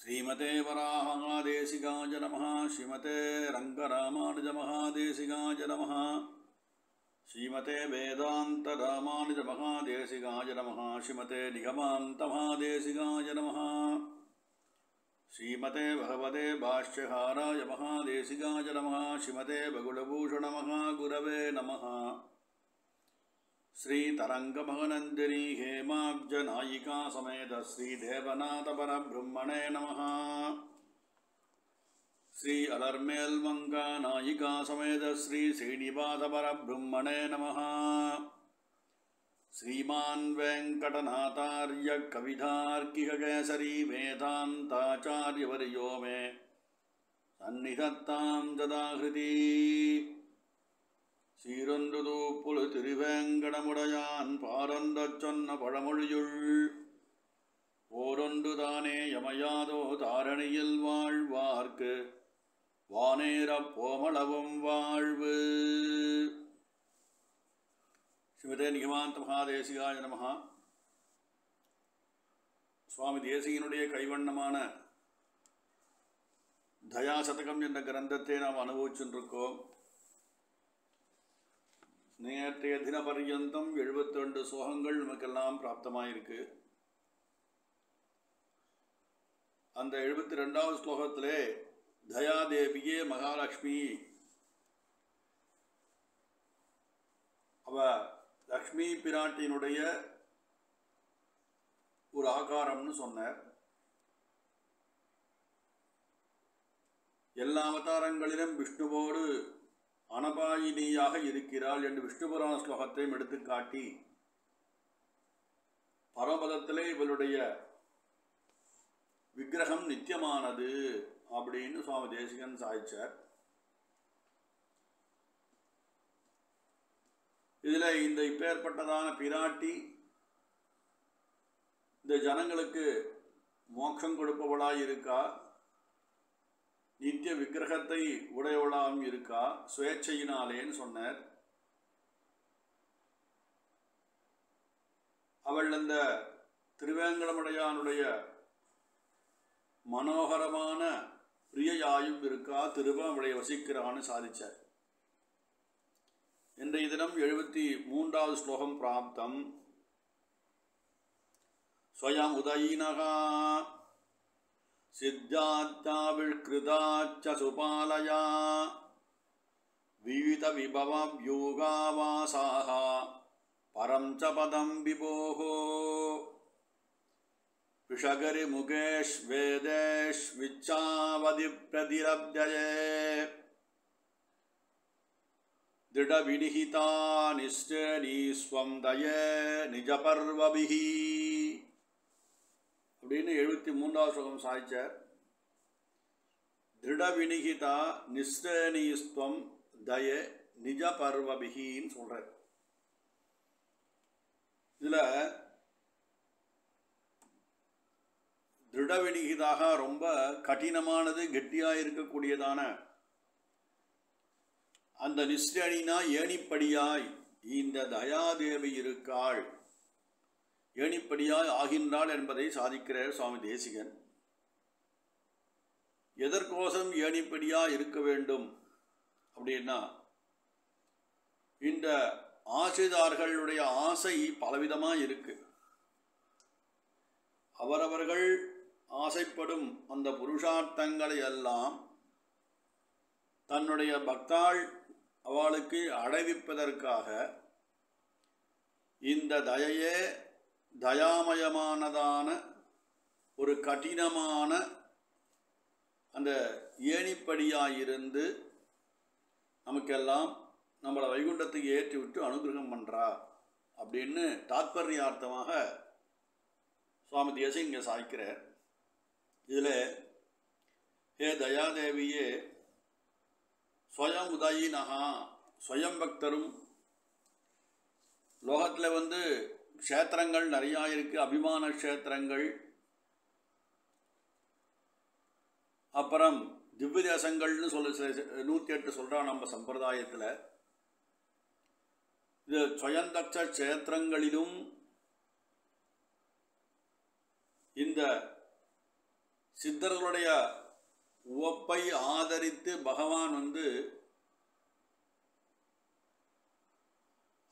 श्रीमते वराहमहादेशिकाय नमः। श्रीमते रङ्गरामानुजमहादेशिकाय नमः। श्रीमते वेदान्तरामानुजमहादेशिकाय नमः। श्रीमते निगमान्तमहादेशिकाय नमः। श्रीमते भगवते भाष्यकाराय महादेशिकाय नमः। श्रीमते बगुलभूषणमहागुरवे नमः। श्री तरंगमहनंदिनी हेमाब्जनायिका समेत श्री देवनाथ परब्रह्मणे नमः। श्री अलर्मेल्मंगा नायिका समेत श्री श्रीनिवास परब्रह्मणे नमः। श्रीमान् वेंकटनाथार्य कवितार्किककेसरी वेदान्ताचार्यवर्यो मे सन्निधत्तां सदाहृति। சீரொன்றுதூ புலு திருவேங்கடமுடையான் பாரொன்றச் சொன்ன பழமொழியுள் ஓரொன்று தானே யமையாதோ தாரணியில் வாழ்வார்க்கு வானேரப் போமளவும் வாழ்வு. ஸ்ரீமதே நிகமாந்த மகாதேசிகாய நமஹ. சுவாமி தேசிகனுடைய கைவண்ணமான தயாசதகம் என்ற கிரந்தத்தை நாம் அனுபவிச்சுருக்கோம். நேற்றைய தின பர்யந்தம் 72 ஸ்லோகங்கள் நமக்கெல்லாம் பிராப்தமாயிருக்கு. அந்த 72வது ஸ்லோகத்திலே தயாதேவியே மகாலட்சுமி, அவ லக்ஷ்மி பிராட்டியினுடைய ஒரு ஆகாரம்னு சொன்னார். எல்லா அவதாரங்களிலும் விஷ்ணுவோடு அனபாயினியாக இருக்கிறாள் என்று விஷ்ணு புராண ஸ்லோகத்தையும் எடுத்துக்காட்டி பரமபதத்திலே இவளுடைய விக்கிரகம் நித்தியமானது அப்படின்னு சுவாமி தேசிகன் சாய்ச்சார். இதில் இந்த இப்பேற்பட்டதான பிராட்டி இந்த ஜனங்களுக்கு மோட்சம் கொடுப்பவளாய் இருக்கா, நித்திய விக்கிரகத்தை உடையவளாகவும் இருக்கா, சுவேட்சையினாலேன்னு சொன்னார். அவள் அந்த திருவேங்கடமுடையானுடைய மனோகரமான பிரியையாயும் இருக்கா, திரும்ப அவளை வசிக்கிறான்னு சாதிச்சார். இன்றைய தினம் 73வது ஸ்லோகம் பிராப்தம். ஸ்வயம் உதயினகா சித்தாச்சாவிழ்கிருதாச்ச சுபாலயா விவித விபவவ்யூகாவாசாஹ பரம் ச பதம் விபோஹோ விஷகரி முகேஷ் வேதேஷ் விச்சாவதி பிரதிரப்தயே திருட வினிஹிதா நிஷ்டேனீஸ்வம் தயே நிஜபர்வபிஹி அப்படின்னு 73வது ஸ்லோகம் சாய்ச்சார். திருட வினிகிதா நிஷ்டேனீஸ்வம் தய நிஜ பர்வபிகின்னு சொல்கிறார். இதில் திருட வினிகிதாக ரொம்ப கடினமானது, கெட்டியாக இருக்கக்கூடியதான அந்த நிஷ்டேனினா ஏணிப்படியாய் இந்த தயாதேவி இருக்காள், ஏணிப்படியாய் ஆகின்றாள் என்பதை சாதிக்கிறார் சுவாமி தேசிகன். எதற்கோசம் ஏணிப்படியாக இருக்க வேண்டும் அப்படின்னா, இந்த ஆசிரியர்களுடைய ஆசை பலவிதமாக இருக்கு. அவரவர்கள் ஆசைப்படும் அந்த புருஷார்த்தங்களை எல்லாம் தன்னுடைய பக்தாள் அவளுக்கு அடைவிப்பதற்காக இந்த தயையே தயாமயமானதான ஒரு கடினமான அந்த ஏணிப்படியாயிருந்து நமக்கெல்லாம் நம்மளை வைகுண்டத்துக்கு ஏற்றி விட்டு அனுகிரகம் பண்ணுறா அப்படின்னு தாத்பர்யார்த்தமாக சுவாமி தேசிகன் இங்கே சாய்க்கிறார். இதில் ஹே தயாதேவியே ஸ்வயம் உதயினஹா, ஸ்வயம் பக்தரும், லோகத்தில் க்ஷேத்திரங்கள் நிறையா இருக்குது, அபிமான க்ஷேத்திரங்கள், அப்புறம் திவ்ய தேசங்கள்னு 108 சொல்கிறான் நம்ம சம்பிரதாயத்தில். இது ஸ்வயந்தக்ஷ க்ஷேத்திரங்களிலும் இந்த சித்தர்களுடைய உவப்பை ஆதரித்து பகவான்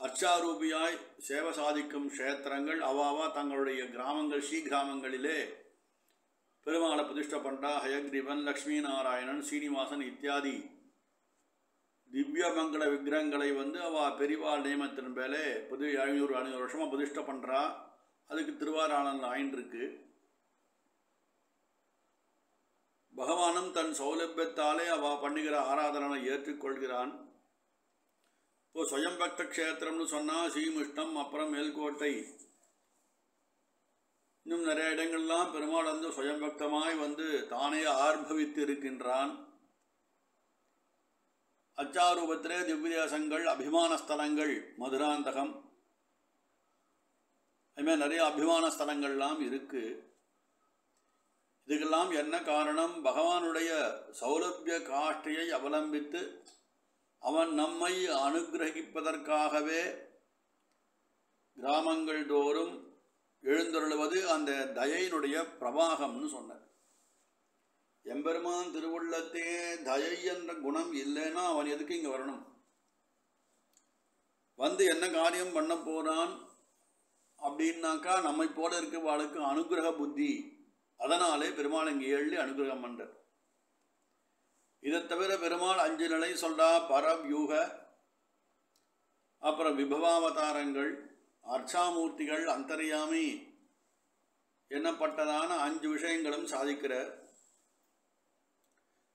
அர்ச்சாரூபியாய் சேவை சாதிக்கும் க்ஷேத்திரங்கள் அவாவா தங்களுடைய கிராமங்கள் ஸ்ரீ கிராமங்களிலே பெருமாளை பிரதிஷ்டை பண்ணுறா. ஹயக்ரீவன், லக்ஷ்மி நாராயணன், சீனிவாசன் இத்தியாதி திவ்யமங்கள விக்கிரகங்களை அவள் பெரிவாள் நியமத்தின் மேலே 500 வருஷமாக பிரதிஷ்டை பண்ணுறா. அதுக்கு திருவாராளன் ஆயின்றிருக்கு. பகவானும் தன் சௌலபியத்தாலே அவள் பண்ணுகிற ஆராதனை ஏற்றுக்கொள்கிறான். இப்போ ஸ்வயம்பக்த க்ஷேத்திரம்னு சொன்னால் ஸ்ரீமுஷ்டம், அப்புறம் மேல்கோட்டை, இன்னும் நிறைய இடங்கள்லாம் பெருமாள் ஸ்வயம்பக்தமாய் தானே ஆர்ப்பவித்து இருக்கின்றான். அச்சாரூபத்திலே திவ்யதேசங்கள், அபிமான ஸ்தலங்கள், மதுராந்தகம், அதுமாதிரி நிறைய அபிமான ஸ்தலங்கள்லாம் இருக்கு. இதுக்கெல்லாம் என்ன காரணம்? பகவானுடைய சௌலபிய காஷ்டையை அவலம்பித்து அவன் நம்மை அனுகிரகிப்பதற்காகவே கிராமங்கள் தோறும் எழுந்தருளுவது அந்த தயையினுடைய பிரவாகம்னு சொன்னார். எம்பெருமான் திருவுள்ளத்தே தயை என்ற குணம் இல்லைன்னா அவன் எதுக்கு இங்கே வரணும்? என்ன காரியம் பண்ண போறான் அப்படின்னாக்கா நம்மை போல இருக்கிறவாளுக்கு அனுகிரக புத்தி. அதனாலே பெருமாள் இங்கே எழுதி அனுகிரகம் பண்றார். இதை தவிர பெருமாள் 5 நிலை சொல்றா. பரவியூக, அப்புறம் விபவாவதாரங்கள், அர்ச்சாமூர்த்திகள், அந்தர்யாமி என்னப்பட்டதான 5 விஷயங்களும் சாதிக்கிறார்.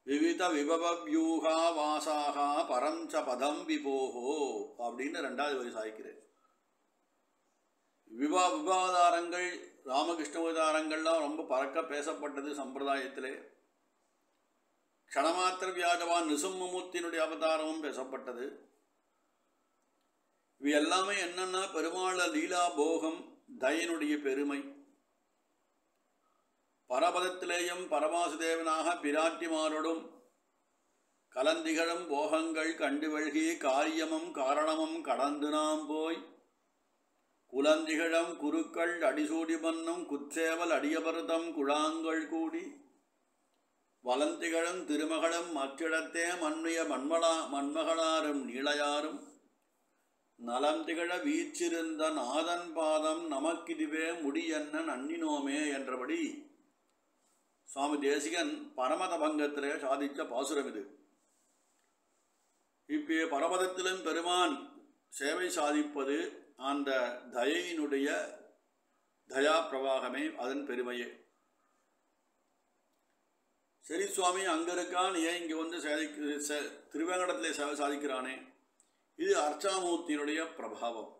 விவித விபவவியூகா வாசாகா பரஞ்ச பதம் விபோகோ அப்படின்னு 2வது வரி சாதிக்கிறார். விபவாதாரங்கள், ராமகிருஷ்ண அவதாரங்கள்லாம் ரொம்ப பறக்க பேசப்பட்டது சம்பிரதாயத்திலே. க்ஷணமாத்திர வியாஜவான் நிசும்மூர்த்தியினுடைய அவதாரமும் பேசப்பட்டது. இவை எல்லாமே என்னன்னா பெருமாள லீலா போகம், தயனுடைய பெருமை. பரபதத்திலேயும் பரமாசுதேவனாக பிராட்டிமாரோடும் கலந்திகளும் போகங்கள் கண்டு வழ்கி காரியமும் காரணமும் கடந்து நாம் போய் குலந்திகளம் குருக்கள் அடிசூடி மன்னும் குற்றேவல் அடியபருதம் குழாங்கள் கூடி வலந்திகளும் திருமகளும் மற்றிடத்தே மன்னிய மண்மகளாரும் நீளையாரும் நலந்திகழ வீச்சிருந்த நாதன் பாதம் நமக்கிதுவே முடியென்ன நன்னினோமே என்றபடி சுவாமி தேசிகன் பரமத பங்கத்திலே சாதித்த பாசுரம் இது. இப்போ பரமதத்திலும் பெருமான் சேவை சாதிப்பது அந்த தயையினுடைய தயா பிரவாகமே, அதன் பெருமையே. சரி சுவாமி, அங்கே இருக்கான், ஏன் இங்கே திருவேங்கடத்திலே சேவை சாதிக்கிறானே? இது அர்ச்சாமூர்த்தியினுடைய பிரபாவம்.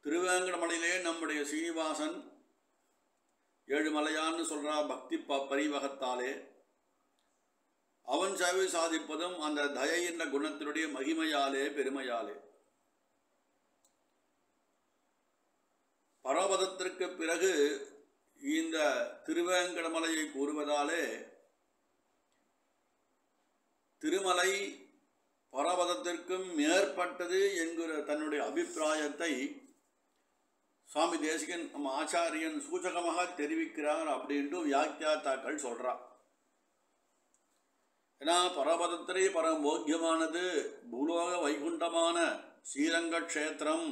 திருவேங்கடமலையிலே நம்முடைய சீனிவாசன் ஏழுமலையான்னு சொல்கிறா பக்தி பரிவகத்தாலே. அவன் சேவை சாதிப்பதும் அந்த தயை என்ற குணத்தினுடைய மகிமையாலே, பெருமையாலே. பரவதத்திற்கு பிறகு இந்த திருவேங்கடமலையை கூறுவதாலே திருமலை பரவதத்திற்கும் மேற்பட்டது என்கிற தன்னுடைய அபிப்பிராயத்தை சுவாமி தேசிகன் நம்ம ஆச்சாரியன் சூச்சகமாக தெரிவிக்கிறார் அப்படின்ட்டு வியாக்கியாத்தாக்கள் சொல்கிறார். ஏன்னா பரவதத்திலே பரமோக்கியமானது பூலோக வைகுண்டமான ஸ்ரீரங்க க்ஷேத்திரம்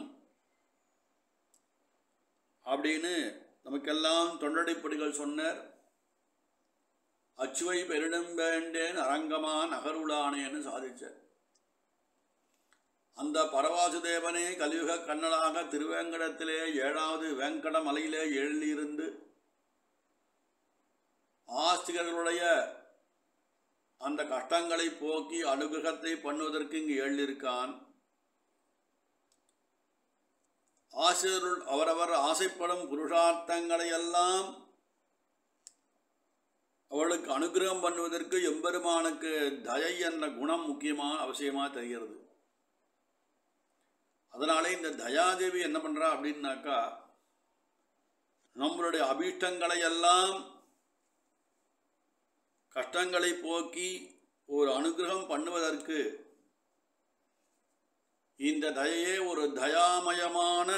அப்படின்னு நமக்கெல்லாம் தொண்டடிப்படிகள் சொன்னார். அச்சுவை பெருடும் வேண்டேன் அரங்கமா நகருளானேன்னு சாதிச்சார். அந்த பரவாசுதேவனே கலியுக கண்ணலாக திருவேங்கடத்திலே 7வது வேங்கட மலையிலே எழுந்திருந்து ஆஸ்திகர்களுடைய அந்த கஷ்டங்களை போக்கி அனுகிரகத்தை பண்ணுவதற்கு இங்கு எழுந்திருக்கான். ஆசிரியர்கள் அவரவர் ஆசைப்படும் புருஷார்த்தங்களை எல்லாம் அவளுக்கு அனுகிரகம் பண்ணுவதற்கு எம்பெருமானுக்கு தயை என்ற குணம் முக்கியமாக அவசியமாக தெரிகிறது. அதனாலே இந்த தயாதேவி என்ன பண்ணுறா அப்படின்னாக்கா, நம்மளுடைய அபீஷ்டங்களை எல்லாம் கஷ்டங்களை போக்கி ஒரு அனுகிரகம் பண்ணுவதற்கு இந்த தயையே ஒரு தயாமயமான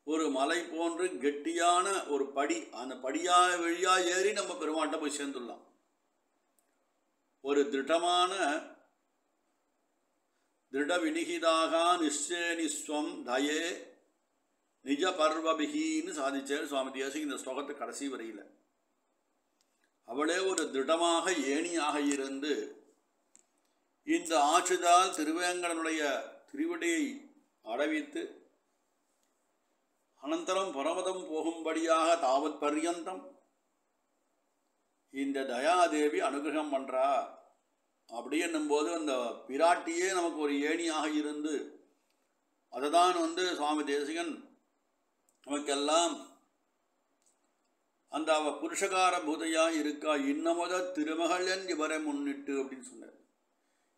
ஒரு மலை போன்று கெட்டியான ஒரு படி, அந்த படியாக வழியாக ஏறி நம்ம பெருமாட்ட போய் சேர்ந்துடலாம். ஒரு திருட வினிகிதாக நிச்சயனிஸ்வம் தயே நிஜ பர்வபிகின்னு சாதிச்சார் சுவாமி தேசிகன் இந்த ஸ்லோகத்தை கடைசி வரையில். அவளே ஒரு திருடமாக ஏணியாக இருந்து இந்த ஆட்சிதால் திருவேங்கடனுடைய திருவடியை அடைவித்து அனந்தரம் பரமதம் போகும்படியாக தாவத் பர்யந்தம் இந்த தயாதேவி அனுகிரகம் பண்றா. அப்படி என்னும்போது அந்த பிராட்டியே நமக்கு ஒரு ஏணியாக இருந்து அதை தான் சுவாமி தேசிகன் நமக்கெல்லாம் அந்த அவ புருஷகார பூதையாக இருக்கா இன்னமுத திருமகள் இவரை முன்னிட்டு அப்படின்னு சொன்னார்.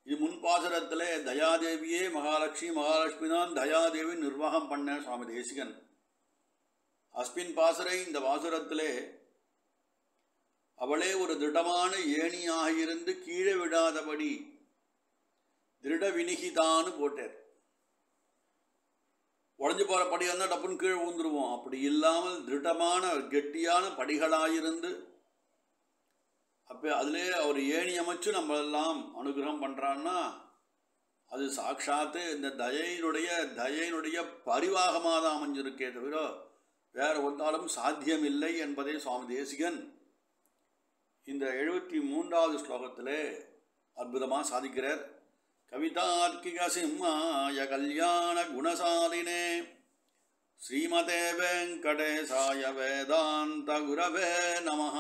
இது முன்பாசுரத்திலே தயாதேவியே மகாலட்சுமி தான் தயாதேவி நிர்வாகம் பண்ண சுவாமி தேசிகன். அஸ்மின் பாசுரை இந்த பாசுரத்திலே அவளே ஒரு திருடமான ஏணியாக இருந்து கீழே விடாதபடி திருட வினிகிதான்னு போட்டார். உடஞ்சி போகிற படியாக இருந்தால் டப்புன்னு கீழே ஊந்துருவோம். அப்படி இல்லாமல் திருடமான கெட்டியான படிகளாயிருந்து அப்போ அதிலே அவர் ஏணி அமைச்சு நம்மளெல்லாம் அனுகிரகம் பண்ணுறான்னா அது சாட்சாத்து இந்த தயையினுடைய பரிவாகமாக தான் அமைஞ்சிருக்கே தவிர வேறு ஒன்றாலும் சாத்தியமில்லை என்பதை சுவாமி தேசிகன் இந்த 73வது ஸ்லோகத்திலே அற்புதமாக சாதிக்கிறார். கவிதார்க்கிக சிம்மாய கல்யாண குணசாலினே ஸ்ரீமதே வெங்கடேசாய வேதாந்த குரவே நமஹ.